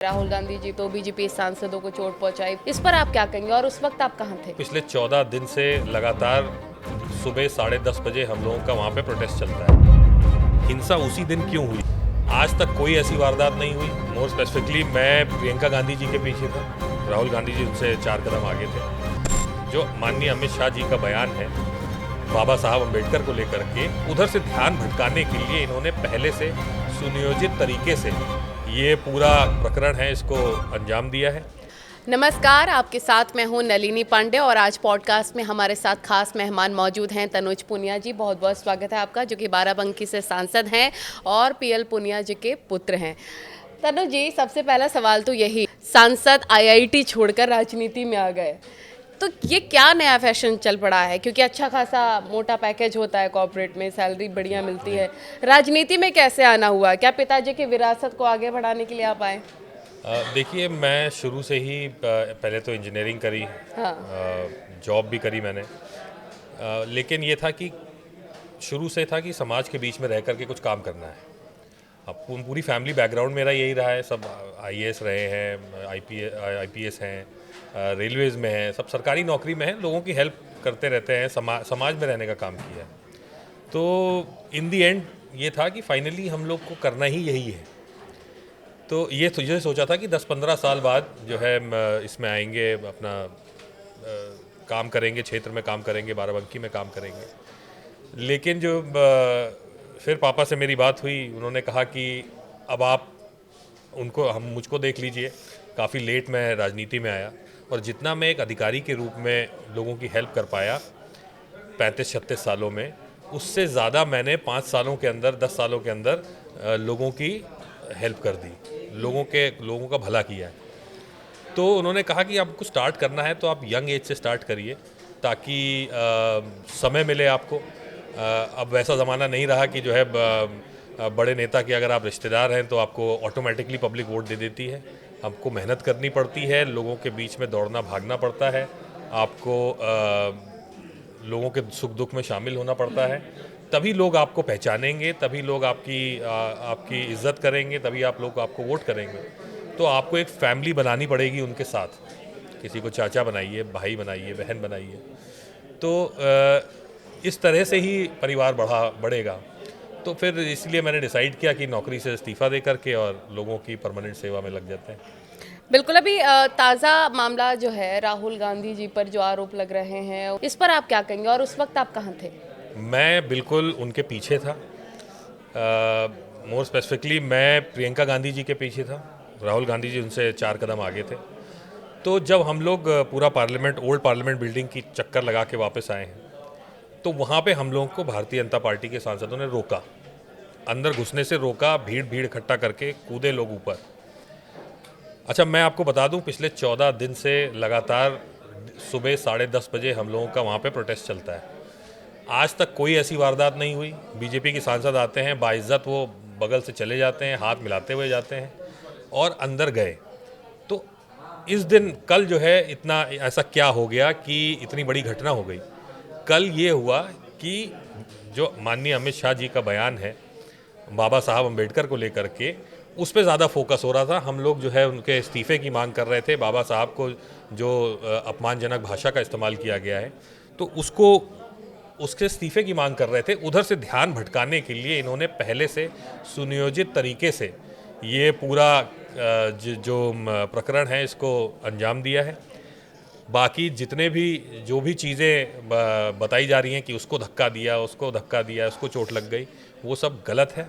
राहुल गांधी जी तो बीजेपी सांसदों को चोट पहुंचाई, इस पर आप क्या कहेंगे और उस वक्त आप कहाँ थे? पिछले 14 दिन से लगातार सुबह 10:30 बजे हम लोगों का वहाँ पे प्रोटेस्ट चलता है। हिंसा उसी दिन क्यों हुई? आज तक कोई ऐसी वारदात नहीं हुई। मोर स्पेसिफिकली मैं प्रियंका गांधी जी के पीछे था, राहुल गांधी जी उनसे 4 कदम आगे थे। जो माननीय अमित शाह जी का बयान है बाबा साहब अम्बेडकर को लेकर के, उधर से ध्यान भटकाने के लिए इन्होंने पहले से सुनियोजित तरीके से ये पूरा प्रकरण है इसको अंजाम दिया है। नमस्कार, आपके साथ मैं हूं नलिनी पांडे और आज पॉडकास्ट में हमारे साथ खास मेहमान मौजूद हैं तनुज पुनिया जी। बहुत बहुत स्वागत है आपका, जो कि बाराबंकी से सांसद हैं और पीएल पुनिया जी के पुत्र हैं। तनुज जी, सबसे पहला सवाल तो यही, सांसद आईआईटी छोड़कर राजनीति में आ गए, तो ये क्या नया फैशन चल पड़ा है? क्योंकि अच्छा खासा मोटा पैकेज होता है कॉर्पोरेट में, सैलरी बढ़िया मिलती है, राजनीति में कैसे आना हुआ? क्या पिताजी की विरासत को आगे बढ़ाने के लिए आप आए? देखिए, मैं शुरू से ही पहले तो इंजीनियरिंग करी, हाँ। जॉब भी करी मैंने, लेकिन ये था कि शुरू से था कि समाज के बीच में रह करके कुछ काम करना है। अब पूरी फैमिली बैकग्राउंड मेरा यही रहा है, सब आईएएस रहे हैं, आईपीएस हैं, रेलवेज़ में हैं, सब सरकारी नौकरी में हैं, लोगों की हेल्प करते रहते हैं, समाज में रहने का काम किया है। तो इन दी एंड ये था कि फाइनली हम लोग को करना ही यही है। तो ये सोचा था कि 10-15 साल बाद जो है इसमें आएंगे, अपना काम करेंगे, क्षेत्र में काम करेंगे, बाराबंकी में काम करेंगे। लेकिन जो फिर पापा से मेरी बात हुई, उन्होंने कहा कि अब आप मुझको देख लीजिए। काफ़ी लेट मैं राजनीति में आया और जितना मैं एक अधिकारी के रूप में लोगों की हेल्प कर पाया 35-36 सालों में, उससे ज़्यादा मैंने 5 सालों के अंदर, 10 सालों के अंदर लोगों की हेल्प कर दी, लोगों का भला किया है। तो उन्होंने कहा कि आपको स्टार्ट करना है तो आप यंग एज से स्टार्ट करिए, ताकि समय मिले आपको। अब वैसा ज़माना नहीं रहा कि जो है बड़े नेता के अगर आप रिश्तेदार हैं तो आपको ऑटोमेटिकली पब्लिक वोट दे देती है। आपको मेहनत करनी पड़ती है, लोगों के बीच में दौड़ना भागना पड़ता है, आपको लोगों के सुख दुख में शामिल होना पड़ता है, तभी लोग आपको पहचानेंगे, तभी लोग आपकी इज्जत करेंगे, तभी लोग आपको वोट करेंगे। तो आपको एक फैमिली बनानी पड़ेगी उनके साथ। किसी को चाचा बनाइए, भाई बनाइए, बहन बनाइए। तो इस तरह से ही परिवार बढ़ेगा। तो फिर इसलिए मैंने डिसाइड किया कि नौकरी से इस्तीफ़ा दे करके और लोगों की परमानेंट सेवा में लग जाते हैं। बिल्कुल। अभी ताज़ा मामला जो है राहुल गांधी जी पर जो आरोप लग रहे हैं, इस पर आप क्या कहेंगे और उस वक्त आप कहाँ थे? मैं बिल्कुल उनके पीछे था। मोर स्पेसिफिकली मैं प्रियंका गांधी जी के पीछे था, राहुल गांधी जी उनसे 4 कदम आगे थे। तो जब हम लोग पूरा पार्लियामेंट, ओल्ड पार्लियामेंट बिल्डिंग की चक्कर लगा के वापस आए हैं, तो वहाँ पे हम लोगों को भारतीय जनता पार्टी के सांसदों ने रोका, अंदर घुसने से रोका, भीड़ इकट्ठा करके कूदे लोग ऊपर। अच्छा, मैं आपको बता दूं, पिछले 14 दिन से लगातार सुबह 10:30 बजे हम लोगों का वहाँ पे प्रोटेस्ट चलता है। आज तक कोई ऐसी वारदात नहीं हुई। बीजेपी के सांसद आते हैं, बाइज्जत वो बगल से चले जाते हैं, हाथ मिलाते हुए जाते हैं और अंदर गए। तो इस दिन कल जो है इतना ऐसा क्या हो गया कि इतनी बड़ी घटना हो गई? कल ये हुआ कि जो माननीय अमित शाह जी का बयान है बाबा साहब अम्बेडकर को लेकर के, उस पे ज़्यादा फोकस हो रहा था। हम लोग जो है उनके इस्तीफ़े की मांग कर रहे थे। बाबा साहब को जो अपमानजनक भाषा का इस्तेमाल किया गया है, तो उसके इस्तीफ़े की मांग कर रहे थे। उधर से ध्यान भटकाने के लिए इन्होंने पहले से सुनियोजित तरीके से ये पूरा जो प्रकरण है इसको अंजाम दिया है। बाकी जितने भी जो भी चीज़ें बताई जा रही हैं कि उसको धक्का दिया, उसको चोट लग गई, वो सब गलत है।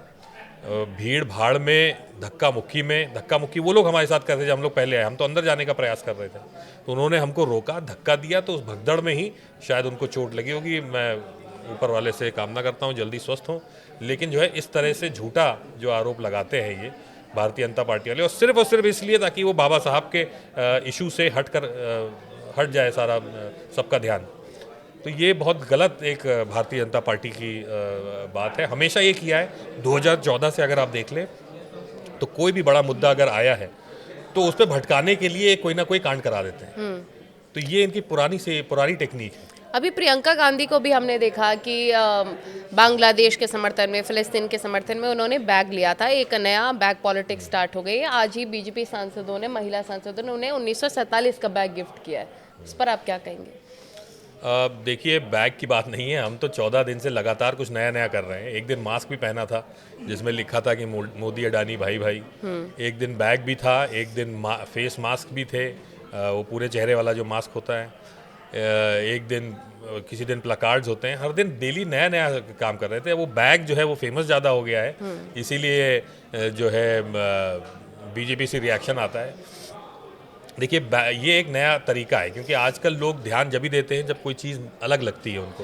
भीड़ भाड़ में धक्का मुक्की वो लोग हमारे साथ कर रहे थे। हम लोग पहले आए, हम तो अंदर जाने का प्रयास कर रहे थे, तो उन्होंने हमको रोका, धक्का दिया, तो उस भगदड़ में ही शायद उनको चोट लगी होगी। मैं ऊपर वाले से कामना करता हूँ जल्दी स्वस्थ हों। लेकिन जो है इस तरह से झूठा जो आरोप लगाते हैं ये भारतीय जनता पार्टी वाले, और सिर्फ इसलिए ताकि वो बाबा साहब के इशू से हट जाए सारा सबका ध्यान। तो ये बहुत गलत एक भारतीय जनता पार्टी की बात है। हमेशा ये किया है। 2014 से अगर आप देख लें तो कोई भी बड़ा मुद्दा अगर आया है तो उस पर भटकाने के लिए कोई ना कोई कांड करा देते हैं। तो ये इनकी पुरानी टेक्निक है। अभी प्रियंका गांधी को भी हमने देखा कि बांग्लादेश के समर्थन में, फिलिस्तीन के समर्थन में उन्होंने बैग लिया था। एक नया बैग पॉलिटिक्स स्टार्ट हो गई है। आज ही बीजेपी सांसदों ने, महिला सांसदों ने उन्हें 1947 का बैग गिफ्ट किया है। इस पर आप क्या कहेंगे? देखिए, बैग की बात नहीं है। हम तो 14 दिन से लगातार कुछ नया नया कर रहे हैं। एक दिन मास्क भी पहना था जिसमें लिखा था कि मोदी अडानी भाई भाई। एक दिन बैग भी था, एक दिन फेस मास्क भी थे, वो पूरे चेहरे वाला जो मास्क होता है। एक दिन किसी दिन प्लकार्ड्स होते हैं। हर दिन डेली नया नया काम कर रहे थे। वो बैग जो है वो फेमस ज़्यादा हो गया है, इसीलिए जो है बीजेपी से रिएक्शन आता है। देखिए, ये एक नया तरीका है, क्योंकि आजकल लोग ध्यान जब भी देते हैं जब कोई चीज़ अलग लगती है उनको।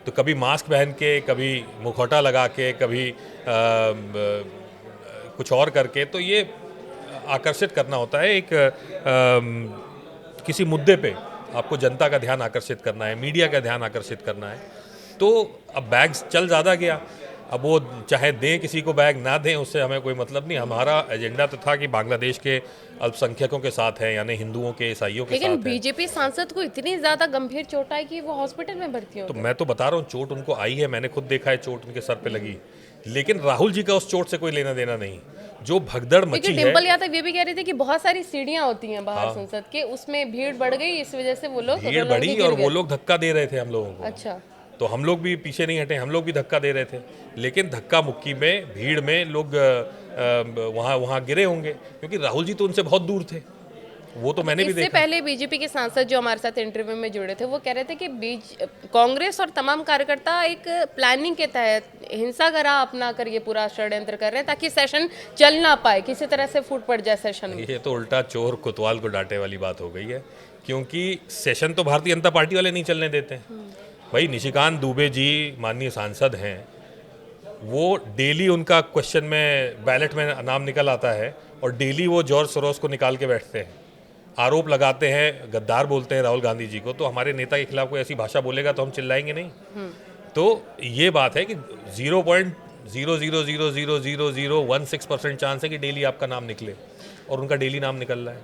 तो कभी मास्क पहन के, कभी मुखौटा लगा के, कभी कुछ और करके, तो ये आकर्षित करना होता है। एक किसी मुद्दे पे आपको जनता का ध्यान आकर्षित करना है, मीडिया का ध्यान आकर्षित करना है। तो अब बैग्स चल ज़्यादा गया। अब वो चाहे दें किसी को बैग, ना दें, उससे हमें कोई मतलब नहीं। हमारा एजेंडा तो था कि बांग्लादेश के अल्पसंख्यकों के साथ है, यानी हिंदुओं के, ईसाइयों के साथ है। लेकिन बीजेपी सांसद को इतनी ज्यादा गंभीर चोट आई कि वो हॉस्पिटल में भर्ती हो तो गए। मैं तो बता रहा हूँ, चोट उनको आई है, मैंने खुद देखा है चोट उनके सर पे लगी। लेकिन राहुल जी का उस चोट से कोई लेना देना नहीं। जो भगदड़ मची लेकिन है, डिम्पल यादव ये भी कह रहे थे कि बहुत सारी सीढ़ियां होती हैं बाहर संसद के, उसमें भीड़ बढ़ गई, इस वजह से वो लोग भीड़ बढ़ी और वो लोग धक्का दे रहे थे हम लोगों को। अच्छा, तो हम लोग भी पीछे नहीं हटे, हम लोग भी धक्का दे रहे थे। लेकिन धक्का मुक्की में, भीड़ में लोग वहाँ गिरे होंगे, क्योंकि राहुल जी तो उनसे बहुत दूर थे। वो तो मैंने भी इससे देखा। पहले बीजेपी के सांसद जो हमारे साथ इंटरव्यू में जुड़े थे, वो कह रहे थे कि कांग्रेस और तमाम कार्यकर्ता एक प्लानिंग के तहत हिंसा का राह अपना कर ये पूरा षड्यंत्र कर रहे हैं ताकि सेशन चल ना पाए, किसी तरह से फूट पड़ जाए सेशन में। ये तो उल्टा चोर कोतवाल को डांटे वाली बात हो गई है, क्योंकि सेशन तो भारतीय जनता पार्टी वाले नहीं चलने देते हैं। भाई, निशिकांत दुबे जी माननीय सांसद हैं, वो डेली उनका क्वेश्चन में, बैलेट में नाम निकल आता है, और डेली वो जॉर्ज सोरोस को निकाल के बैठते हैं, आरोप लगाते हैं, गद्दार बोलते हैं राहुल गांधी जी को। तो हमारे नेता के खिलाफ कोई ऐसी भाषा बोलेगा तो हम चिल्लाएंगे नहीं। तो ये बात है कि 0.0000016% चांस है कि डेली आपका नाम निकले, और उनका डेली नाम निकल रहा है।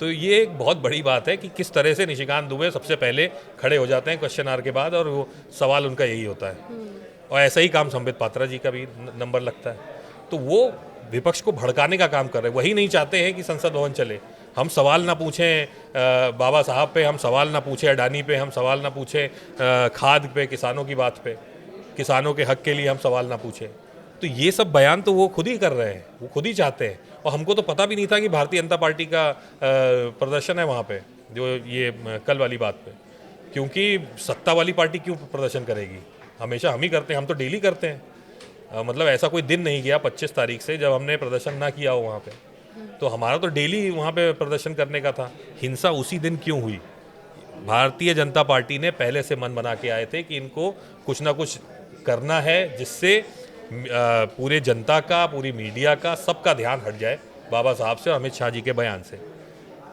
तो ये एक बहुत बड़ी बात है कि किस तरह से निशिकांत दुबे सबसे पहले खड़े हो जाते हैं क्वेश्चन आवर के बाद, और वो सवाल उनका यही होता है। और ऐसा ही काम संबित पात्रा जी का भी नंबर लगता है। तो वो विपक्ष को भड़काने का काम कर रहे हैं। वही नहीं चाहते हैं कि संसद भवन चले। हम सवाल ना पूछें बाबा साहब पे, हम सवाल ना पूछें अडानी पे, हम सवाल ना पूछें खाद पे, किसानों की बात पे, किसानों के हक के लिए हम सवाल ना पूछें। तो ये सब बयान तो वो खुद ही कर रहे हैं, वो खुद ही चाहते हैं। और हमको तो पता भी नहीं था कि भारतीय जनता पार्टी का प्रदर्शन है वहाँ पे, जो ये कल वाली बात पे। क्योंकि सत्ता वाली पार्टी क्यों प्रदर्शन करेगी? हमेशा हम ही करते हैं, हम तो डेली करते हैं। मतलब ऐसा कोई दिन नहीं गया 25 तारीख से जब हमने प्रदर्शन ना किया हो वहाँ पे। तो हमारा तो डेली वहाँ पे प्रदर्शन करने का था। हिंसा उसी दिन क्यों हुई? भारतीय जनता पार्टी ने पहले से मन बना के आए थे कि इनको कुछ ना कुछ करना है, जिससे पूरे जनता का, पूरी मीडिया का, सबका ध्यान हट जाए बाबा साहब से और अमित शाह जी के बयान से।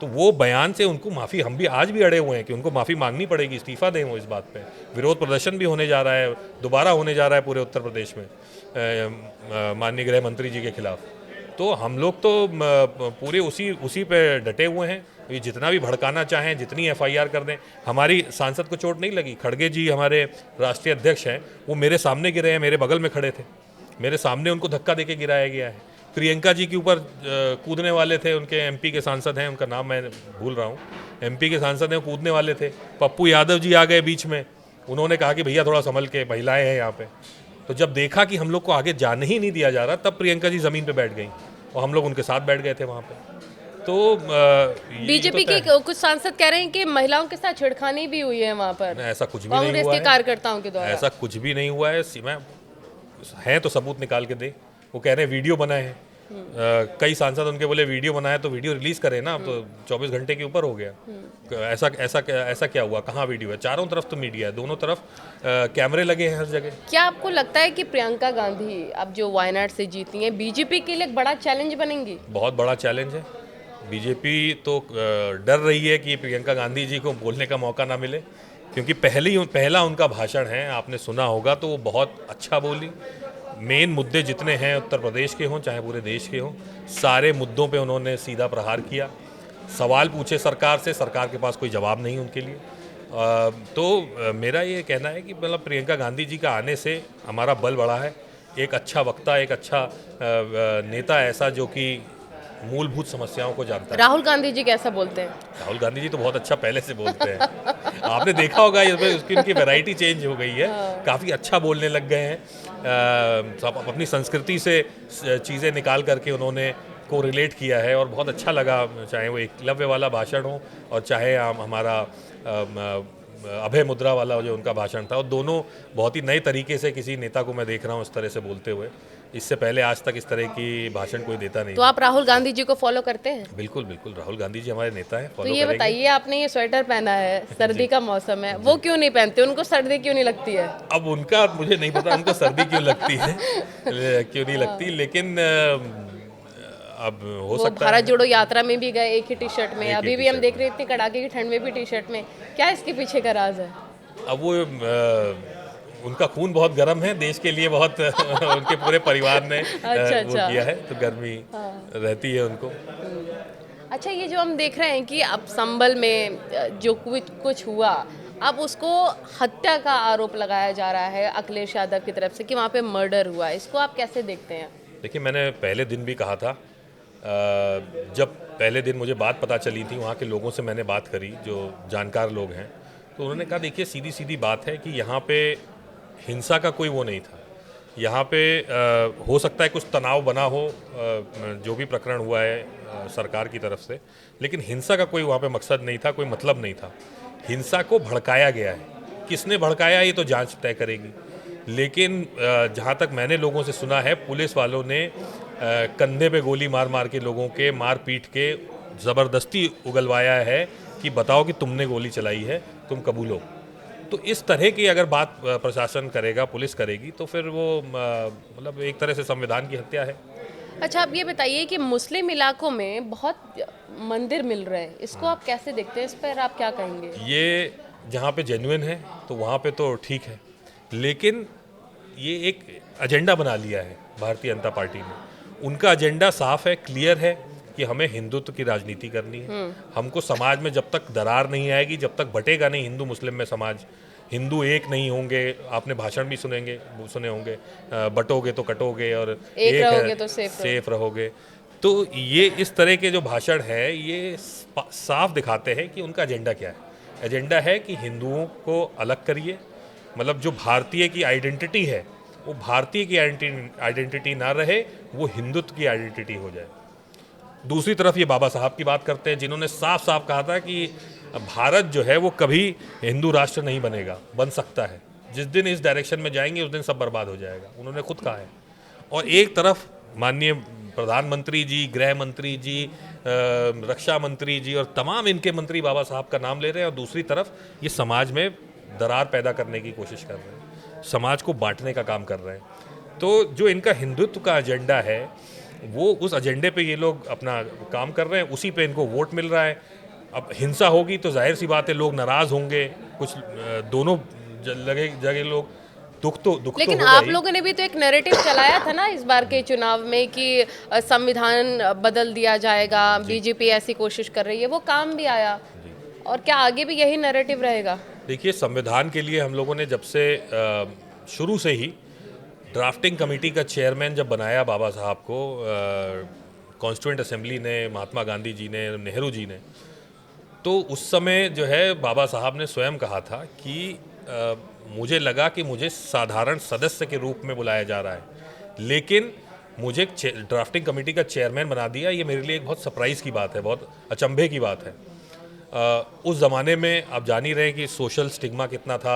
तो वो बयान से उनको माफ़ी, हम भी आज भी अड़े हुए हैं कि उनको माफ़ी मांगनी पड़ेगी, इस्तीफा दें वो इस बात पे। विरोध प्रदर्शन भी होने जा रहा है, दोबारा होने जा रहा है पूरे उत्तर प्रदेश में माननीय गृह मंत्री जी के खिलाफ। तो हम लोग तो पूरे उसी पे डटे हुए हैं। ये जितना भी भड़काना चाहें, जितनी एफआईआर कर दें। हमारी सांसद को चोट नहीं लगी। खड़गे जी हमारे राष्ट्रीय अध्यक्ष हैं, वो मेरे सामने गिरे हैं, मेरे बगल में खड़े थे, मेरे सामने उनको धक्का देके गिराया गया है। प्रियंका जी के ऊपर कूदने वाले थे, उनके एमपी के सांसद हैं, उनका नाम मैं भूल रहा हूँ, एमपी के सांसद हैं, कूदने वाले थे। पप्पू यादव जी आ गए बीच में, उन्होंने कहा कि भैया थोड़ा संभल के, महिलाएं हैं यहाँ पे। तो जब देखा कि हम लोग को आगे जाने ही नहीं दिया जा रहा, तब प्रियंका जी ज़मीन पे बैठ गई और हम लोग उनके साथ बैठ गए थे वहाँ पे। तो बीजेपी के कुछ सांसद कह रहे हैं कि महिलाओं के साथ छेड़खानी भी हुई है वहाँ पर, ऐसा कुछ भी नहीं हुआ है, कांग्रेस के कार्यकर्ताओं के द्वारा। ऐसा कुछ भी नहीं हुआ है। सीमा है तो सबूत निकाल के दे। वो कह रहे हैं वीडियो बनाए हैं, कई सांसद उनके बोले वीडियो बनाया तो वीडियो रिलीज करें ना। अब तो 24 घंटे के ऊपर हो गया। ऐसा क्या हुआ? कहाँ वीडियो है? चारों तरफ तो मीडिया है, दोनों तरफ कैमरे लगे हैं हर जगह। क्या आपको लगता है कि प्रियंका गांधी अब जो वायनाड से जीती हैं, बीजेपी के लिए एक बड़ा चैलेंज बनेंगी? बहुत बड़ा चैलेंज है। बीजेपी तो डर रही है कि प्रियंका गांधी जी को बोलने का मौका ना मिले, क्योंकि पहला उनका भाषण है, आपने सुना होगा, तो वो बहुत अच्छा बोली। मेन मुद्दे जितने हैं उत्तर प्रदेश के हों चाहे पूरे देश के हों, सारे मुद्दों पे उन्होंने सीधा प्रहार किया। सवाल पूछे सरकार से, सरकार के पास कोई जवाब नहीं उनके लिए। मेरा ये कहना है कि मतलब प्रियंका गांधी जी का आने से हमारा बल बढ़ा है। एक अच्छा वक्ता, एक अच्छा नेता ऐसा जो कि मूलभूत समस्याओं को जानता है। राहुल गांधी जी कैसा बोलते हैं? राहुल गांधी जी तो बहुत अच्छा पहले से बोलते हैं। आपने देखा होगा इसमें उसकी उनकी वैरायटी चेंज हो गई है, काफ़ी अच्छा बोलने लग गए हैं। सब अपनी संस्कृति से चीज़ें निकाल करके उन्होंने को रिलेट किया है और बहुत अच्छा लगा, चाहे वो एकलव्य वाला भाषण हो और चाहे हमारा अभय मुद्रा वाला जो उनका भाषण था, और दोनों बहुत ही नए तरीके से किसी नेता को मैं देख रहा हूँ इस तरह से बोलते हुए। इससे पहले आज तक इस तरह की भाषण कोई देता नहीं। तो आप राहुल गांधी जी को फॉलो करते हैं? बिल्कुल बिल्कुल, राहुल गांधी जी हमारे नेता हैं, तो फॉलो ये करेंगे। बताइए, आपने ये स्वेटर पहना है, सर्दी का मौसम है, वो क्यों नहीं पहनते? उनको सर्दी क्यों नहीं लगती है? अब उनका मुझे नहीं पता उनको सर्दी क्यों लगती है, क्यों नहीं लगती, लेकिन अब हो वो सकता भारत है। जोड़ो यात्रा में भी गए एक ही टी शर्ट में, एक ही अभी भी हम टी-शर्ट देख रहे हैं इतनी कड़ाके की ठंड में भी टी शर्ट में। क्या इसके पीछे का राज है? अब वो उनका खून बहुत गर्म है, देश के लिए बहुत उनके पूरे परिवार ने वो किया है, तो गर्मी रहती है उनको। अच्छा, ये जो हम देख रहे हैं कि अब संभल में जो कुछ हुआ, अब उसको हत्या का आरोप लगाया जा रहा है अखिलेश यादव की तरफ से कि वहाँ पे मर्डर हुआ है। इसको आप कैसे देखते हैं? देखिए, मैंने पहले दिन भी कहा था, जब पहले दिन मुझे बात पता चली थी, वहाँ के लोगों से मैंने बात करी जो जानकार लोग हैं, तो उन्होंने कहा देखिए सीधी सीधी बात है कि यहाँ पे हिंसा का कोई वो नहीं था। यहाँ पे हो सकता है कुछ तनाव बना हो, जो भी प्रकरण हुआ है सरकार की तरफ से, लेकिन हिंसा का कोई वहाँ पे मकसद नहीं था, कोई मतलब नहीं था। हिंसा को भड़काया गया है, किसने भड़काया ये तो जांच तय करेगी। लेकिन जहाँ तक मैंने लोगों से सुना है, पुलिस वालों ने कंधे पे गोली मार मार के लोगों के मार पीट के ज़बरदस्ती उगलवाया है कि बताओ कि तुमने गोली चलाई है, तुम कबूलो। तो इस तरह की अगर बात प्रशासन करेगा, पुलिस करेगी, तो फिर वो मतलब एक तरह से संविधान की हत्या है। अच्छा, आप ये बताइए कि मुस्लिम इलाकों में बहुत मंदिर मिल रहे हैं, इसको आप कैसे देखते हैं? इस पर आप क्या कहेंगे? ये जहाँ पे जेन्युइन है तो वहाँ पे तो ठीक है, लेकिन ये एक एजेंडा बना लिया है भारतीय जनता पार्टी ने। उनका एजेंडा साफ है, क्लियर है कि हमें हिंदुत्व की राजनीति करनी है। हमको समाज में जब तक दरार नहीं आएगी, जब तक बटेगा नहीं हिंदू मुस्लिम में समाज, हिंदू एक नहीं होंगे। आपने भाषण भी सुने होंगे, बटोगे तो कटोगे और एक रहोगे है तो सेफ रहोगे। तो ये इस तरह के जो भाषण है, ये साफ दिखाते हैं कि उनका एजेंडा क्या है। एजेंडा है कि हिंदुओं को अलग करिए, मतलब जो भारतीय की आइडेंटिटी है वो भारतीय की आइडेंटिटी ना रहे, वो हिंदुत्व की आइडेंटिटी हो जाए। दूसरी तरफ ये बाबा साहब की बात करते हैं, जिन्होंने साफ साफ कहा था कि भारत जो है वो कभी हिंदू राष्ट्र नहीं बन सकता है। जिस दिन इस डायरेक्शन में जाएंगे उस दिन सब बर्बाद हो जाएगा, उन्होंने खुद कहा है। और एक तरफ माननीय प्रधानमंत्री जी, गृह मंत्री जी, रक्षा मंत्री जी और तमाम इनके मंत्री बाबा साहब का नाम ले रहे हैं, और दूसरी तरफ ये समाज में दरार पैदा करने की कोशिश कर रहे हैं, समाज को बांटने का काम कर रहे हैं। तो जो इनका हिंदुत्व का एजेंडा है, वो उस एजेंडे पे ये लोग अपना काम कर रहे हैं, उसी पे इनको वोट मिल रहा है। अब हिंसा होगी तो जाहिर सी बात है लोग नाराज़ होंगे, कुछ दोनों जगह लोग दुख लेकिन तो आप होगा लोगों ने भी तो एक नैरेटिव चलाया था ना इस बार के चुनाव में कि संविधान बदल दिया जाएगा, बीजेपी ऐसी कोशिश कर रही है, वो काम भी आया। और क्या आगे भी यही नैरेटिव रहेगा? देखिए, संविधान के लिए हम लोगों ने जब से शुरू से ही ड्राफ्टिंग कमेटी का चेयरमैन जब बनाया बाबा साहब को, कॉन्स्टिट्यूएंट असेंबली ने, महात्मा गांधी जी ने, नेहरू जी ने, तो उस समय जो है बाबा साहब ने स्वयं कहा था कि मुझे लगा कि मुझे साधारण सदस्य के रूप में बुलाया जा रहा है, लेकिन मुझे ड्राफ्टिंग कमेटी का चेयरमैन बना दिया। ये मेरे लिए एक बहुत सरप्राइज़ की बात है, बहुत अचंभे की बात है। उस ज़माने में आप जान ही रहे हैं कि सोशल स्टिग्मा कितना था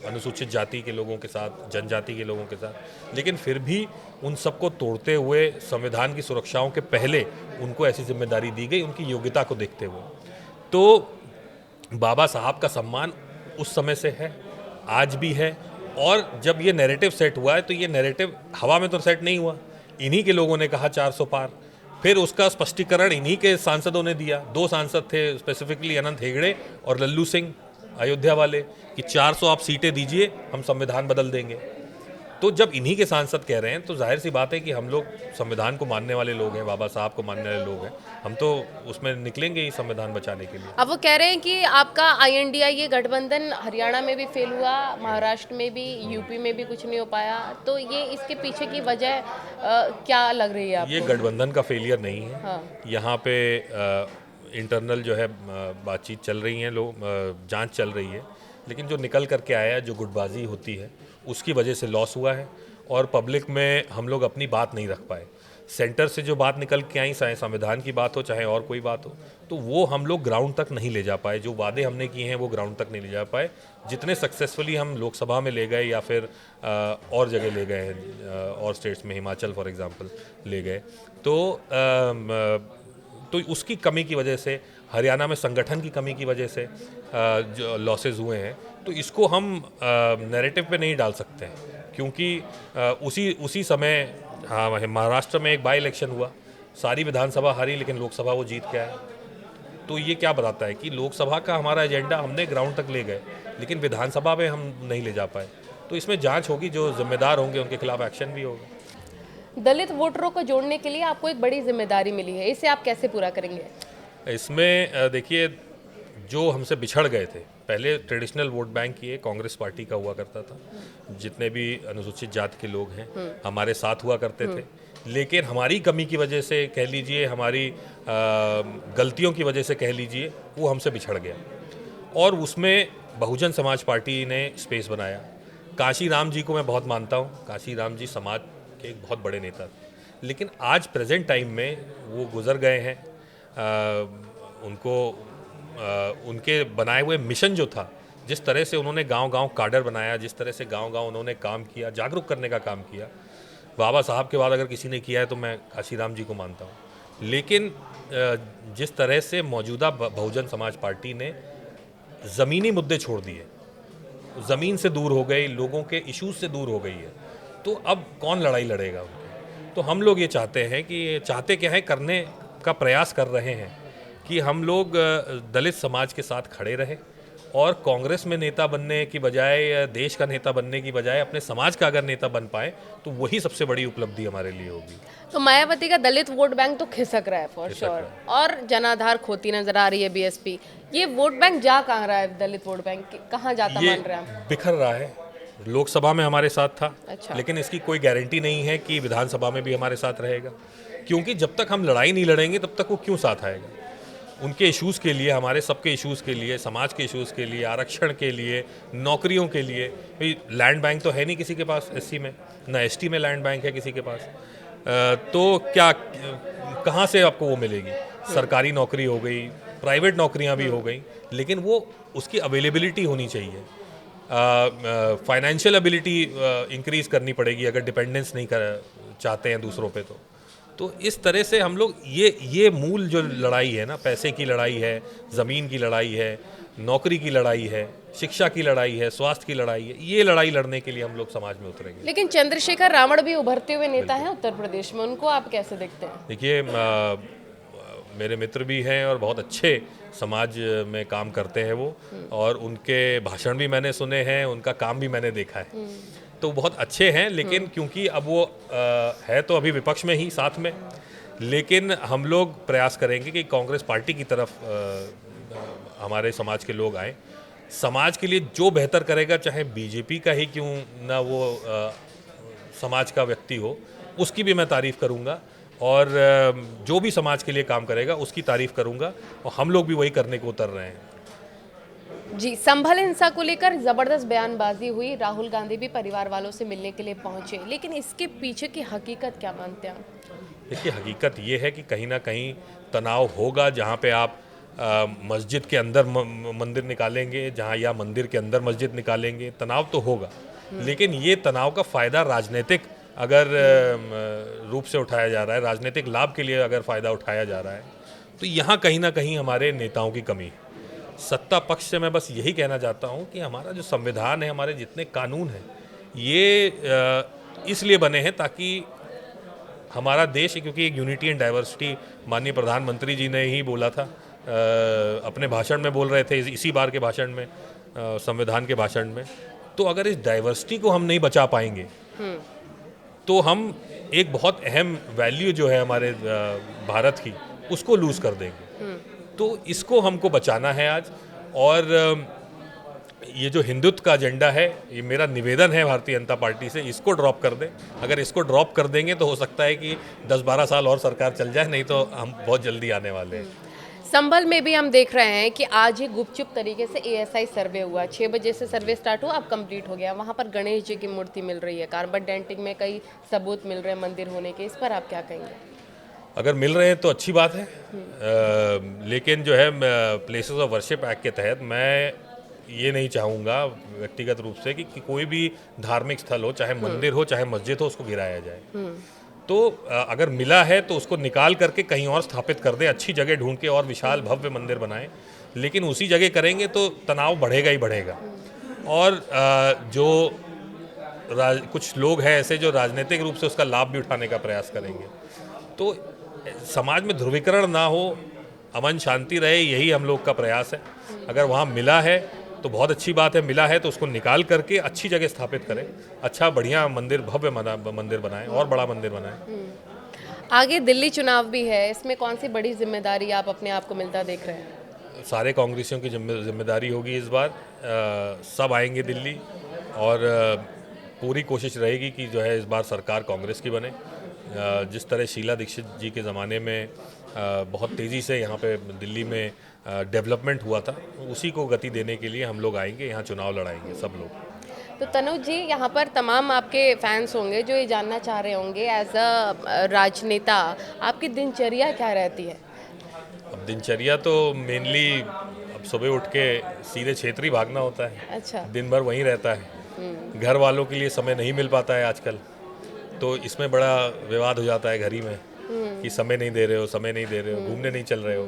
अनुसूचित जाति के लोगों के साथ, जनजाति के लोगों के साथ, लेकिन फिर भी उन सबको तोड़ते हुए संविधान की सुरक्षाओं के पहले उनको ऐसी जिम्मेदारी दी गई, उनकी योग्यता को देखते हुए। तो बाबा साहब का सम्मान उस समय से है, आज भी है। और जब ये नैरेटिव सेट हुआ है तो ये नैरेटिव हवा में तो सेट नहीं हुआ, इन्हीं के लोगों ने कहा 400 पार। फिर उसका स्पष्टीकरण इन्हीं के सांसदों ने दिया। 2 सांसद थे स्पेसिफिकली, अनंत हेगड़े और लल्लू सिंह अयोध्या वाले, कि 400 आप सीटें दीजिए, हम संविधान बदल देंगे। तो जब इन्हीं के सांसद कह रहे हैं तो जाहिर सी बात है कि हम लोग संविधान को मानने वाले लोग हैं, बाबा साहब को मानने वाले लोग हैं, हम तो उसमें निकलेंगे ही संविधान बचाने के लिए। अब वो कह रहे हैं कि आपका INDI ये गठबंधन हरियाणा में भी फेल हुआ, महाराष्ट्र में भी, यूपी में भी कुछ नहीं हो पाया, तो ये इसके पीछे की वजह क्या लग रही है आपको? ये गठबंधन का फेलियर नहीं है। हाँ। यहाँ पे इंटरनल जो है बातचीत चल रही है, जांच चल रही है, लेकिन जो निकल करके आया, जो गुटबाजी होती है, उसकी वजह से लॉस हुआ है और पब्लिक में हम लोग अपनी बात नहीं रख पाए। सेंटर से जो बात निकल के आई, चाहे संविधान की बात हो चाहे और कोई बात हो, तो वो हम लोग ग्राउंड तक नहीं ले जा पाए। जो वादे हमने किए हैं वो ग्राउंड तक नहीं ले जा पाए। जितने सक्सेसफुली हम लोकसभा में ले गए या फिर और जगह ले गए हैं, और स्टेट्स में हिमाचल फॉर एग्जांपल ले गए, तो उसकी कमी की वजह से, हरियाणा में संगठन की कमी की वजह से जो लॉसेस हुए हैं, तो इसको हम नैरेटिव पे नहीं डाल सकते हैं, क्योंकि उसी समय हाँ, महाराष्ट्र में एक बाई इलेक्शन हुआ, सारी विधानसभा हारी लेकिन लोकसभा वो जीत के आए। तो ये क्या बताता है कि लोकसभा का हमारा एजेंडा हमने ग्राउंड तक ले गए, लेकिन विधानसभा में हम नहीं ले जा पाए। तो इसमें जांच होगी, जो जिम्मेदार होंगे उनके खिलाफ एक्शन भी होगा। दलित वोटरों को जोड़ने के लिए आपको एक बड़ी जिम्मेदारी मिली है, इसे आप कैसे पूरा करेंगे? इसमें देखिए, जो हमसे बिछड़ गए थे, पहले ट्रेडिशनल वोट बैंक ये कांग्रेस पार्टी का हुआ करता था, जितने भी अनुसूचित जाति के लोग हैं हमारे साथ हुआ करते थे, लेकिन हमारी कमी की वजह से कह लीजिए, हमारी गलतियों की वजह से कह लीजिए, वो हमसे बिछड़ गया और उसमें बहुजन समाज पार्टी ने स्पेस बनाया। काशी राम जी को मैं बहुत मानता हूँ, काशी राम जी समाज के एक बहुत बड़े नेता थे, लेकिन आज प्रेजेंट टाइम में वो गुजर गए हैं। उनके बनाए हुए मिशन जो था, जिस तरह से उन्होंने गांव-गांव काडर बनाया, जिस तरह से गांव-गांव उन्होंने काम किया, जागरूक करने का काम किया, बाबा साहब के बाद अगर किसी ने किया है तो मैं काशीराम जी को मानता हूँ। लेकिन जिस तरह से मौजूदा बहुजन समाज पार्टी ने ज़मीनी मुद्दे छोड़ दिए, ज़मीन से दूर हो गई, लोगों के इश्यूज से दूर हो गई है, तो अब कौन लड़ाई लड़ेगा उनकी? तो हम लोग ये चाहते हैं कि चाहते क्या है, करने का प्रयास कर रहे हैं कि हम लोग दलित समाज के साथ खड़े रहें और कांग्रेस में नेता बनने की बजाय, देश का नेता बनने की बजाय अपने समाज का अगर नेता बन पाए तो वही सबसे बड़ी उपलब्धि हमारे लिए होगी। तो मायावती का दलित वोट बैंक तो खिसक रहा है फॉर श्योर, और जनाधार खोती नजर आ रही है BSP। ये वोट बैंक जा कहाँ रहा है? दलित वोट बैंक कहाँ जाता मान रहे हैं? बिखर रहा है। लोकसभा में हमारे साथ था, अच्छा। लेकिन इसकी कोई गारंटी नहीं है कि विधानसभा में भी हमारे साथ रहेगा, क्योंकि जब तक हम लड़ाई नहीं लड़ेंगे तब तक वो क्यों साथ आएगा? उनके इश्यूज़ के लिए, हमारे सबके इश्यूज़ के लिए, समाज के इश्यूज़ के लिए, आरक्षण के लिए, नौकरियों के लिए। लैंड बैंक तो है नहीं किसी के पास SC में, ना ST में लैंड बैंक है किसी के पास, तो क्या, कहाँ से आपको वो मिलेगी? सरकारी नौकरी हो गई, प्राइवेट नौकरियाँ भी हो गई, लेकिन वो उसकी अवेलेबिलिटी होनी चाहिए। फाइनेंशियल एबिलिटी इंक्रीज़ करनी पड़ेगी अगर डिपेंडेंस नहीं कर चाहते हैं दूसरों पे। तो इस तरह से हम लोग ये मूल जो लड़ाई है ना, पैसे की लड़ाई है, ज़मीन की लड़ाई है, नौकरी की लड़ाई है, शिक्षा की लड़ाई है, स्वास्थ्य की लड़ाई है, ये लड़ाई लड़ने के लिए हम लोग समाज में उतरेंगे। लेकिन चंद्रशेखर रावण भी उभरते हुए नेता हैं उत्तर प्रदेश में, उनको आप कैसे देखते हैं? देखिए, मेरे मित्र भी हैं और बहुत अच्छे समाज में काम करते हैं वो, और उनके भाषण भी मैंने सुने हैं, उनका काम भी मैंने देखा है, तो बहुत अच्छे हैं। लेकिन क्योंकि अब वो है तो अभी विपक्ष में ही साथ में, लेकिन हम लोग प्रयास करेंगे कि कांग्रेस पार्टी की तरफ हमारे समाज के लोग आएँ। समाज के लिए जो बेहतर करेगा, चाहे BJP का ही क्यों ना वो समाज का व्यक्ति हो, उसकी भी मैं तारीफ़ करूँगा, और जो भी समाज के लिए काम करेगा उसकी तारीफ़ करूँगा, और हम लोग भी वही करने को उतर रहे हैं। जी, संभल हिंसा को लेकर जबरदस्त बयानबाजी हुई, राहुल गांधी भी परिवार वालों से मिलने के लिए पहुंचे, लेकिन इसके पीछे की हकीकत क्या मानते हैं आप? देखिए, हकीकत ये है कि कहीं ना कहीं तनाव होगा, जहाँ पे आप मस्जिद के अंदर मंदिर निकालेंगे, जहाँ या मंदिर के अंदर मस्जिद निकालेंगे, तनाव तो होगा, लेकिन ये तनाव का फ़ायदा राजनीतिक अगर रूप से उठाया जा रहा है, राजनीतिक लाभ के लिए अगर फ़ायदा उठाया जा रहा है, तो यहाँ कहीं ना कहीं हमारे नेताओं की कमी है। सत्ता पक्ष से मैं बस यही कहना चाहता हूँ कि हमारा जो संविधान है, हमारे जितने कानून हैं, ये इसलिए बने हैं ताकि हमारा देश, क्योंकि एक यूनिटी एंड डाइवर्सिटी माननीय प्रधानमंत्री जी ने ही बोला था, अपने भाषण में बोल रहे थे, इसी बार के भाषण में, संविधान के भाषण में। तो अगर इस डाइवर्सिटी को हम नहीं बचा पाएंगे तो हम एक बहुत अहम वैल्यू जो है हमारे भारत की, उसको लूज़ कर देंगे। तो इसको हमको बचाना है आज। और ये जो हिंदुत्व का एजेंडा है, ये मेरा निवेदन है भारतीय जनता पार्टी से, इसको ड्रॉप कर दें। अगर इसको ड्रॉप कर देंगे तो हो सकता है कि 10-12 साल और सरकार चल जाए, नहीं तो हम बहुत जल्दी आने वाले हैं। संभल में भी हम देख रहे हैं कि आज ही गुपचुप तरीके से एएसआई सर्वे हुआ, 6 बजे से सर्वे स्टार्ट हुआ, अब कंप्लीट हो गया। वहाँ पर गणेश जी की मूर्ति मिल रही है, कार्बन डेंटिंग में कई सबूत मिल रहे हैं मंदिर होने के, इस पर आप क्या कहेंगे? अगर मिल रहे हैं तो अच्छी बात है। लेकिन जो है प्लेसेस ऑफ वर्शिप एक्ट के तहत मैं ये नहीं चाहूँगा व्यक्तिगत रूप से कि कोई भी धार्मिक स्थल हो, चाहे मंदिर हो चाहे मस्जिद हो, उसको गिराया जाए। तो अगर मिला है तो उसको निकाल करके कहीं और स्थापित कर दें, अच्छी जगह ढूंढ के और विशाल भव्य मंदिर बनाएं। लेकिन उसी जगह करेंगे तो तनाव बढ़ेगा ही बढ़ेगा। और जो कुछ लोग हैं ऐसे जो राजनीतिक रूप से उसका लाभ भी उठाने का प्रयास करेंगे, तो समाज में ध्रुवीकरण ना हो, अमन शांति रहे, यही हम लोग का प्रयास है। अगर वहाँ मिला है तो बहुत अच्छी बात है, मिला है तो उसको निकाल करके अच्छी जगह स्थापित करें, अच्छा बढ़िया मंदिर, भव्य मंदिर बनाएं और बड़ा मंदिर बनाएं। आगे दिल्ली चुनाव भी है, इसमें कौन सी बड़ी जिम्मेदारी आप अपने आप को मिलता देख रहे हैं? सारे कांग्रेसियों की जिम्मेदारी होगी इस बार। सब आएंगे दिल्ली और पूरी कोशिश रहेगी कि जो है इस बार सरकार कांग्रेस की बने। जिस तरह शीला दीक्षित जी के ज़माने में बहुत तेज़ी से यहाँ पे दिल्ली में डेवलपमेंट हुआ था, उसी को गति देने के लिए हम लोग आएंगे, यहाँ चुनाव लड़ाएंगे सब लोग। तो तनुज जी, यहाँ पर तमाम आपके फैंस होंगे जो ये जानना चाह रहे होंगे, एज अ राजनेता आपकी दिनचर्या क्या रहती है? अब दिनचर्या तो मेनली अब सुबह उठ के सीधे क्षेत्र ही भागना होता है। अच्छा। दिन भर वहीं रहता है। घर वालों के लिए समय नहीं मिल पाता है आजकल, तो इसमें बड़ा विवाद हो जाता है घर ही में कि समय नहीं दे रहे हो, समय नहीं दे रहे हो, घूमने नहीं चल रहे हो।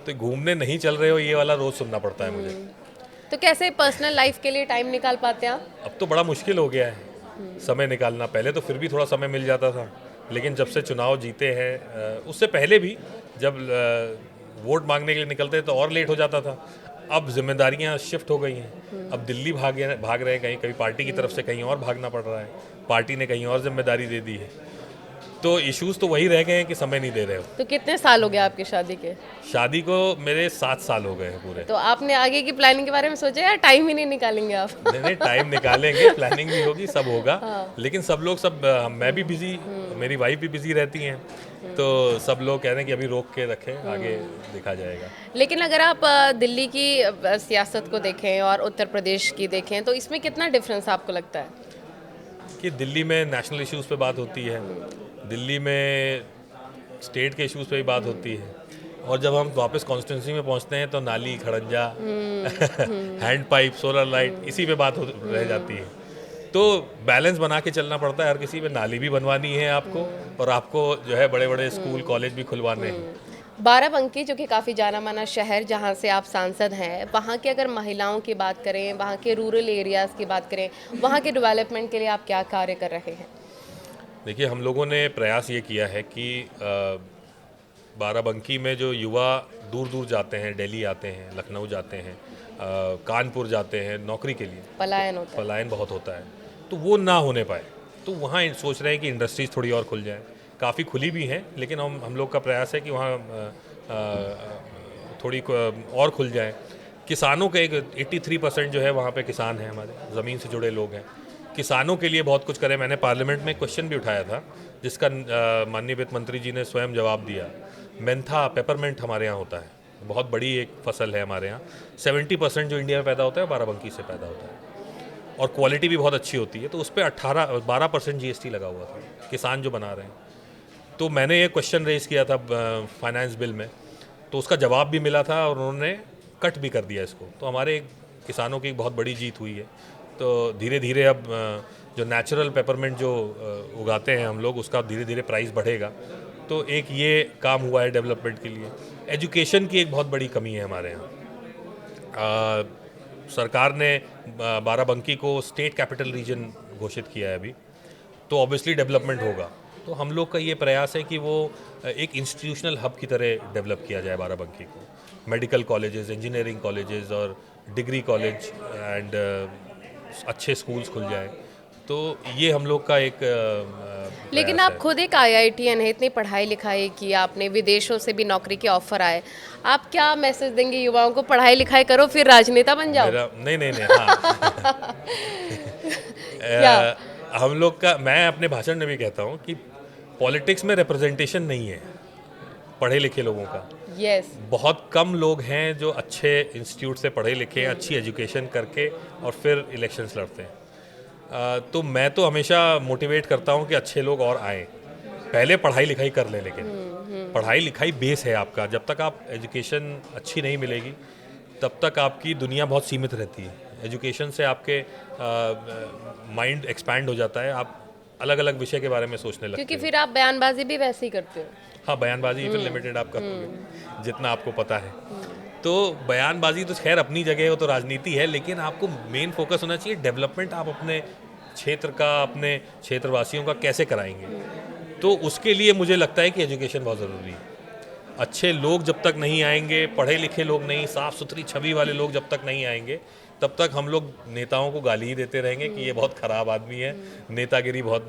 तो घूमने नहीं चल रहे हो ये वाला रोज़ सुनना पड़ता है मुझे। तो कैसे पर्सनल लाइफ के लिए टाइम निकाल पाते हैं आप? अब तो बड़ा मुश्किल हो गया है समय निकालना। पहले तो फिर भी थोड़ा समय मिल जाता था, लेकिन जब से चुनाव जीते हैं, उससे पहले भी जब वोट मांगने के लिए निकलते तो और लेट हो जाता था। अब जिम्मेदारियां शिफ्ट हो गई हैं। अब दिल्ली भाग रहे हैं, कहीं पार्टी की तरफ से कहीं और भागना पड़ रहा है, पार्टी ने कहीं और जिम्मेदारी दे दी है। तो इश्यूज तो वही रह गए हैं कि समय नहीं दे रहे हो। तो कितने साल हो गए आपकी शादी के? शादी को मेरे 7 साल हो गए हैं पूरे। तो आपने आगे की प्लानिंग के बारे में सोचा या टाइम ही नहीं निकालेंगे आप? नहीं, टाइम निकालेंगे, प्लानिंग भी होगी, सब होगा। लेकिन सब लोग मैं भी बिजी, मेरी वाइफ भी बिजी रहती हैं, तो सब लोग कह रहे हैं कि अभी रोक के रखें, आगे देखा जाएगा। लेकिन अगर आप दिल्ली की सियासत को देखें और उत्तर प्रदेश की देखें, तो इसमें कितना डिफरेंस आपको लगता है? कि दिल्ली में नेशनल इश्यूज़ पे बात होती है, दिल्ली में स्टेट के इश्यूज़ पे भी बात होती है, और जब हम वापस कॉन्स्टिट्यूंसी में पहुंचते हैं तो नाली, खड़ंजा, हैंड पाइप, सोलर लाइट, इसी पे बात रह जाती है। तो बैलेंस बना के चलना पड़ता है। हर किसी में नाली भी बनवानी है आपको, और आपको जो है बड़े बड़े स्कूल कॉलेज भी खुलवाने हैं। बाराबंकी जो कि काफ़ी जाना माना शहर जहाँ से आप सांसद हैं, वहाँ की अगर महिलाओं की बात करें, वहाँ के रूरल एरियाज़ की बात करें, वहाँ के डेवलपमेंट के लिए आप क्या कार्य कर रहे हैं? देखिए, हम लोगों ने प्रयास ये किया है कि बाराबंकी में जो युवा दूर दूर जाते हैं, दिल्ली आते हैं, लखनऊ जाते हैं, कानपुर जाते हैं नौकरी के लिए, पलायन बहुत होता है, तो वो ना होने पाए। तो वहाँ सोच रहे हैं कि इंडस्ट्रीज़ थोड़ी और खुल जाएँ। काफ़ी खुली भी हैं, लेकिन हम लोग का प्रयास है कि वहाँ थोड़ी और खुल जाए। किसानों का एक 83% जो है वहाँ पे किसान हैं, हमारे ज़मीन से जुड़े लोग हैं। किसानों के लिए बहुत कुछ करें। मैंने पार्लियामेंट में क्वेश्चन भी उठाया था, जिसका माननीय वित्त मंत्री जी ने स्वयं जवाब दिया। मेंथा, पेपरमेंट हमारे यहाँ होता है, बहुत बड़ी एक फसल है हमारे यहाँ। 70% जो इंडिया में पैदा होता है बाराबंकी से पैदा होता है, और क्वालिटी भी बहुत अच्छी होती है। तो उस पर 12% GST लगा हुआ था, किसान जो बना रहे हैं। तो मैंने ये क्वेश्चन रेज़ किया था फाइनेंस बिल में, तो उसका जवाब भी मिला था और उन्होंने कट भी कर दिया इसको। तो हमारे किसानों की बहुत बड़ी जीत हुई है। तो धीरे धीरे अब जो नेचुरल पेपरमेंट जो उगाते हैं हम लोग, उसका धीरे धीरे प्राइस बढ़ेगा। तो एक ये काम हुआ है डेवलपमेंट के लिए। एजुकेशन की एक बहुत बड़ी कमी है हमारे यहाँ। सरकार ने बाराबंकी को स्टेट कैपिटल रीजन घोषित किया है अभी, तो ऑब्वियसली डेवलपमेंट होगा। तो हम लोग का ये प्रयास है कि वो एक इंस्टीट्यूशनल हब की तरह डेवलप किया जाए बाराबंकी को। मेडिकल कॉलेजेस, इंजीनियरिंग कॉलेजेस और डिग्री कॉलेज एंड अच्छे स्कूल्स खुल जाएं। तो ये हम लोग का एक लेकिन प्रयास आप है। खुद एक आईआईटीएन है, इतनी पढ़ाई लिखाई की आपने, विदेशों से भी नौकरी के ऑफर आए, आप क्या मैसेज देंगे युवाओं को? पढ़ाई लिखाई करो फिर राजनेता बन जाओ। मेरा नहीं नहीं नहीं, हाँ। क्या? हम लोग का, मैं अपने भाषण में भी कहता हूँ कि पॉलिटिक्स में रिप्रेजेंटेशन नहीं है पढ़े लिखे लोगों का। यस। बहुत कम लोग हैं जो अच्छे इंस्टीट्यूट से पढ़े लिखे हैं, अच्छी एजुकेशन करके और फिर इलेक्शंस लड़ते हैं। तो मैं तो हमेशा मोटिवेट करता हूँ कि अच्छे लोग और आएँ, पहले पढ़ाई लिखाई कर लें। लेकिन पढ़ाई लिखाई बेस है आपका, जब तक आप एजुकेशन अच्छी नहीं मिलेगी तब तक आपकी दुनिया बहुत सीमित रहती है। एजुकेशन से आपके माइंड एक्सपैंड हो जाता है, आप अलग अलग विषय के बारे में सोचने लगते क्योंकि हो। फिर आप बयानबाजी भी वैसे ही करते हो। हाँ, बयानबाजी फिर लिमिटेड आप करोगे जितना आपको पता है। तो बयानबाजी तो खैर अपनी जगह है, वो तो राजनीति है, लेकिन आपको मेन फोकस होना चाहिए डेवलपमेंट। आप अपने क्षेत्र का, अपने क्षेत्रवासियों का कैसे कराएंगे, तो उसके लिए मुझे लगता है कि एजुकेशन बहुत ज़रूरी है। अच्छे लोग जब तक नहीं आएंगे, पढ़े लिखे लोग नहीं, साफ़ सुथरी छवि वाले लोग जब तक नहीं आएंगे, तब तक हम लोग नेताओं को गाली ही देते रहेंगे कि ये बहुत ख़राब आदमी है, नेतागिरी बहुत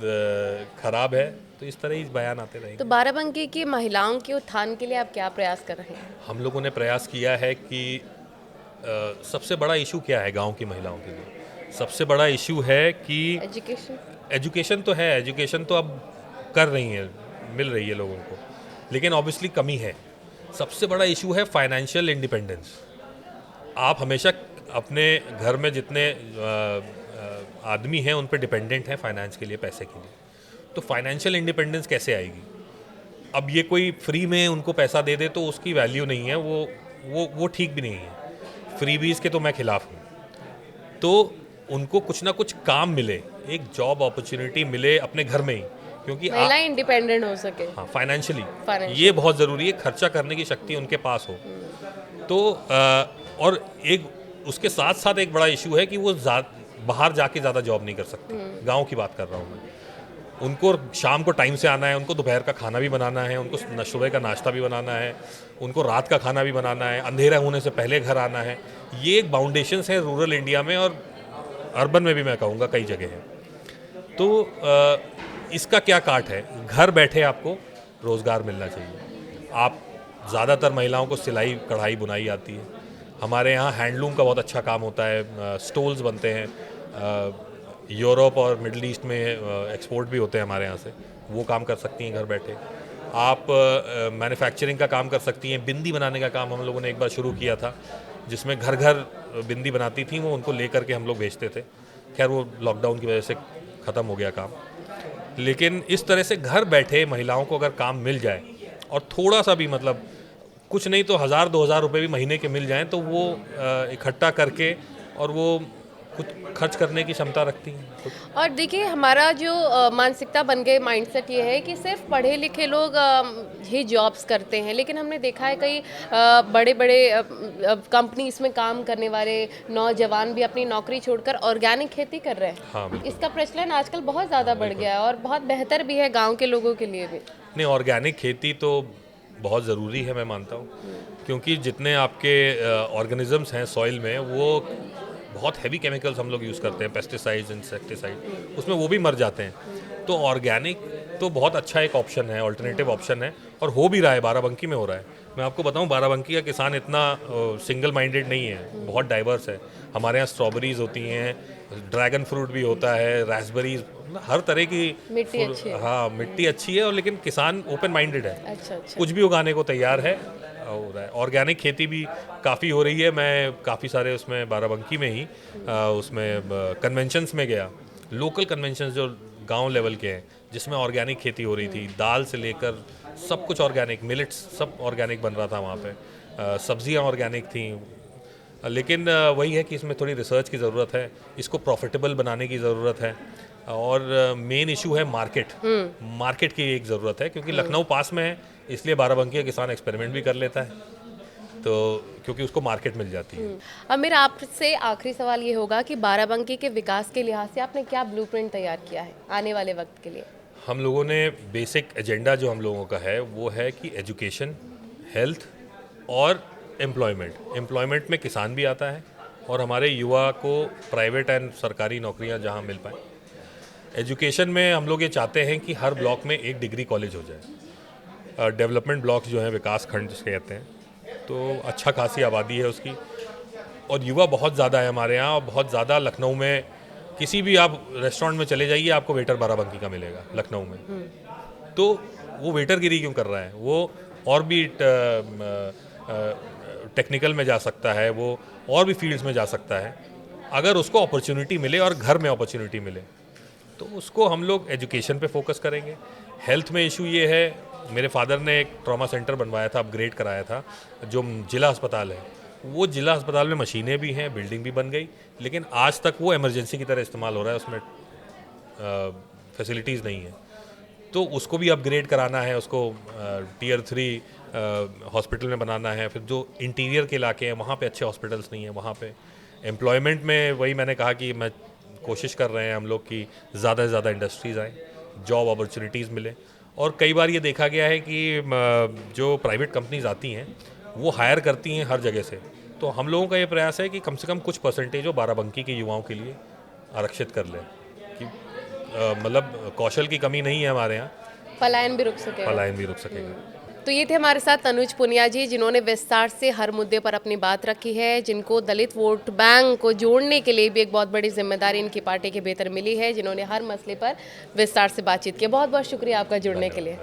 ख़राब है। तो इस तरह ही बयान आते रहेंगे। तो बाराबंकी की महिलाओं के उत्थान के लिए आप क्या प्रयास कर रहे हैं? हम लोगों ने प्रयास किया है कि सबसे बड़ा इशू क्या है गांव की महिलाओं के लिए? सबसे बड़ा इशू है कि एजुकेशन। एजुकेशन तो है, एजुकेशन तो अब कर रही है, मिल रही है लोगों को, लेकिन ऑब्वियसली कमी है। सबसे बड़ा इशू है फाइनेंशियल इंडिपेंडेंस। आप हमेशा अपने घर में जितने आदमी हैं उन पर डिपेंडेंट हैं फाइनेंस के लिए, पैसे के लिए। तो फाइनेंशियल इंडिपेंडेंस कैसे आएगी? अब ये कोई फ्री में उनको पैसा दे दे तो उसकी वैल्यू नहीं है, वो ठीक भी नहीं है। फ्रीबीज के तो मैं खिलाफ हूँ। तो उनको कुछ ना कुछ काम मिले, एक जॉब अपॉर्चुनिटी मिले अपने घर में ही, क्योंकि महिलाएं इंडिपेंडेंट हो सके। हाँ, फाइनेंशियली Financially। ये बहुत ज़रूरी है, खर्चा करने की शक्ति उनके पास हो। तो और एक उसके साथ साथ एक बड़ा इशू है कि वो बाहर जाके ज़्यादा जॉब नहीं कर सकते। गांव की बात कर रहा हूँ मैं। उनको शाम को टाइम से आना है, उनको दोपहर का खाना भी बनाना है, उनको सुबह का नाश्ता भी बनाना है, उनको रात का खाना भी बनाना है, अंधेरा होने से पहले घर आना है। ये एक बाउंडेशंस है रूरल इंडिया में, और अर्बन में भी मैं कहूँगा कई जगह है। तो इसका क्या काट है? घर बैठे आपको रोज़गार मिलना चाहिए। आप ज़्यादातर महिलाओं को सिलाई कढ़ाई बुनाई आती है। हमारे यहाँ हैंडलूम का बहुत अच्छा काम होता है, स्टोल्स बनते हैं, यूरोप और मिडल ईस्ट में एक्सपोर्ट भी होते हैं हमारे यहाँ से। वो काम कर सकती हैं घर बैठे। आप मैन्युफैक्चरिंग का काम कर सकती हैं। बिंदी बनाने का काम हम लोगों ने एक बार शुरू किया था, जिसमें घर घर बिंदी बनाती थी वो, उनको ले करके हम लोग बेचते थे। खैर वो लॉकडाउन की वजह से ख़त्म हो गया काम। लेकिन इस तरह से घर बैठे महिलाओं को अगर काम मिल जाए, और थोड़ा सा भी, मतलब कुछ नहीं तो 1000-2000 रुपये भी महीने के मिल जाएं, तो वो इकट्ठा करके और वो कुछ खर्च करने की क्षमता रखती हैं। और देखिए हमारा जो मानसिकता बन गई, माइंडसेट ये है कि सिर्फ पढ़े लिखे लोग ही जॉब्स करते हैं, लेकिन हमने देखा है कई बड़े बड़े कंपनीज में काम करने वाले नौजवान भी अपनी नौकरी छोड़कर ऑर्गेनिक खेती कर रहे हैं। हाँ, बिल्कुल। इसका प्रचलन आजकल बहुत ज़्यादा बढ़ गया है और बहुत बेहतर भी है गांव के लोगों के लिए भी। नहीं, ऑर्गेनिक खेती तो बहुत ज़रूरी है, मैं मानता हूँ, क्योंकि जितने आपके ऑर्गेनिजम्स हैं सॉइल में, वो बहुत हैवी केमिकल्स हम लोग यूज़ करते हैं, पेस्टिसाइड्स, इंसेक्टिसाइड, उसमें वो भी मर जाते हैं। तो ऑर्गेनिक तो बहुत अच्छा एक ऑप्शन है, ऑल्टरनेटिव ऑप्शन है, और हो भी रहा है, बाराबंकी में हो रहा है। मैं आपको बताऊं, बाराबंकी का किसान इतना सिंगल माइंडेड नहीं है, बहुत डाइवर्स है। हमारे यहाँ स्ट्रॉबेरीज होती हैं, ड्रैगन फ्रूट भी होता है, रास्पबेरीज, हर तरह की मिट्टी अच्छी है। हाँ, मिट्टी अच्छी है, और लेकिन किसान ओपन माइंडेड है, अच्छा अच्छा। कुछ भी उगाने को तैयार है। हो रहा है ऑर्गेनिक खेती भी काफ़ी हो रही है। मैं काफ़ी सारे उसमें बाराबंकी में ही उसमें कन्वेंशंस में गया, लोकल कन्वेंशंस जो गांव लेवल के हैं, जिसमें ऑर्गेनिक खेती हो रही थी। दाल से लेकर सब कुछ ऑर्गेनिक, मिलेट्स सब ऑर्गेनिक बन रहा था वहाँ पे, सब्जियाँ ऑर्गेनिक थी। लेकिन वही है कि इसमें थोड़ी रिसर्च की ज़रूरत है, इसको प्रॉफिटेबल बनाने की ज़रूरत है, और मेन इशू है मार्केट की एक ज़रूरत है, क्योंकि लखनऊ पास में है, इसलिए बाराबंकी का किसान एक्सपेरिमेंट भी कर लेता है, तो क्योंकि उसको मार्केट मिल जाती है। अब मेरा आपसे आखिरी सवाल ये होगा कि बाराबंकी के विकास के लिहाज से आपने क्या ब्लूप्रिंट तैयार किया है आने वाले वक्त के लिए? हम लोगों ने बेसिक एजेंडा जो हम लोगों का है वो है कि एजुकेशन, हेल्थ और एम्प्लॉयमेंट में किसान भी आता है, और हमारे युवा को प्राइवेट एंड सरकारी नौकरियां जहां मिल पाएँ। एजुकेशन में हम लोग ये चाहते हैं कि हर ब्लॉक में एक डिग्री कॉलेज हो जाए। डेवलपमेंट ब्लॉक्स जो हैं, विकास खंड जिसे कहते हैं, तो अच्छा खासी आबादी है उसकी, और युवा बहुत ज़्यादा है हमारे यहाँ। और बहुत ज़्यादा लखनऊ में किसी भी आप रेस्टोरेंट में चले जाइए, आपको वेटर बाराबंकी का मिलेगा लखनऊ में। तो वो वेटरगिरी क्यों कर रहा है? वो और भी टेक्निकल में जा सकता है, वो और भी फील्ड्स में जा सकता है, अगर उसको अपॉर्चुनिटी मिले और घर में अपॉर्चुनिटी मिले। तो उसको हम लोग एजुकेशन पे फोकस करेंगे। हेल्थ में इशू ये है, मेरे फादर ने एक ट्रॉमा सेंटर बनवाया था, अपग्रेड कराया था, जो जिला अस्पताल है। वो जिला अस्पताल में मशीनें भी हैं, बिल्डिंग भी बन गई, लेकिन आज तक वो इमरजेंसी की तरह इस्तेमाल हो रहा है, उसमें फैसिलिटीज़ नहीं है। तो उसको भी अपग्रेड कराना है, उसको टियर 3 हॉस्पिटल में बनाना है। फिर जो इंटीरियर के इलाके हैं वहाँ पे अच्छे हॉस्पिटल्स नहीं हैं। वहाँ पे एम्प्लॉयमेंट में वही मैंने कहा कि मैं कोशिश कर रहे हैं हम लोग कि ज़्यादा से ज़्यादा इंडस्ट्रीज़ आएँ, जॉब अपॉर्चुनिटीज़ मिले। और कई बार ये देखा गया है कि जो प्राइवेट कंपनीज आती हैं वो हायर करती हैं हर जगह से। तो हम लोगों का ये प्रयास है कि कम से कम कुछ परसेंटेज वो बाराबंकी के युवाओं के लिए आरक्षित कर लें, कि मतलब कौशल की कमी नहीं है हमारे यहाँ, पलायन भी रुक सकेगा। पलायन भी रुक सकेगा। तो ये थे हमारे साथ तनुज पुनिया जी, जिन्होंने विस्तार से हर मुद्दे पर अपनी बात रखी है, जिनको दलित वोट बैंक को जोड़ने के लिए भी एक बहुत बड़ी जिम्मेदारी इनकी पार्टी के भीतर मिली है, जिन्होंने हर मसले पर विस्तार से बातचीत की। बहुत बहुत शुक्रिया आपका जुड़ने के लिए।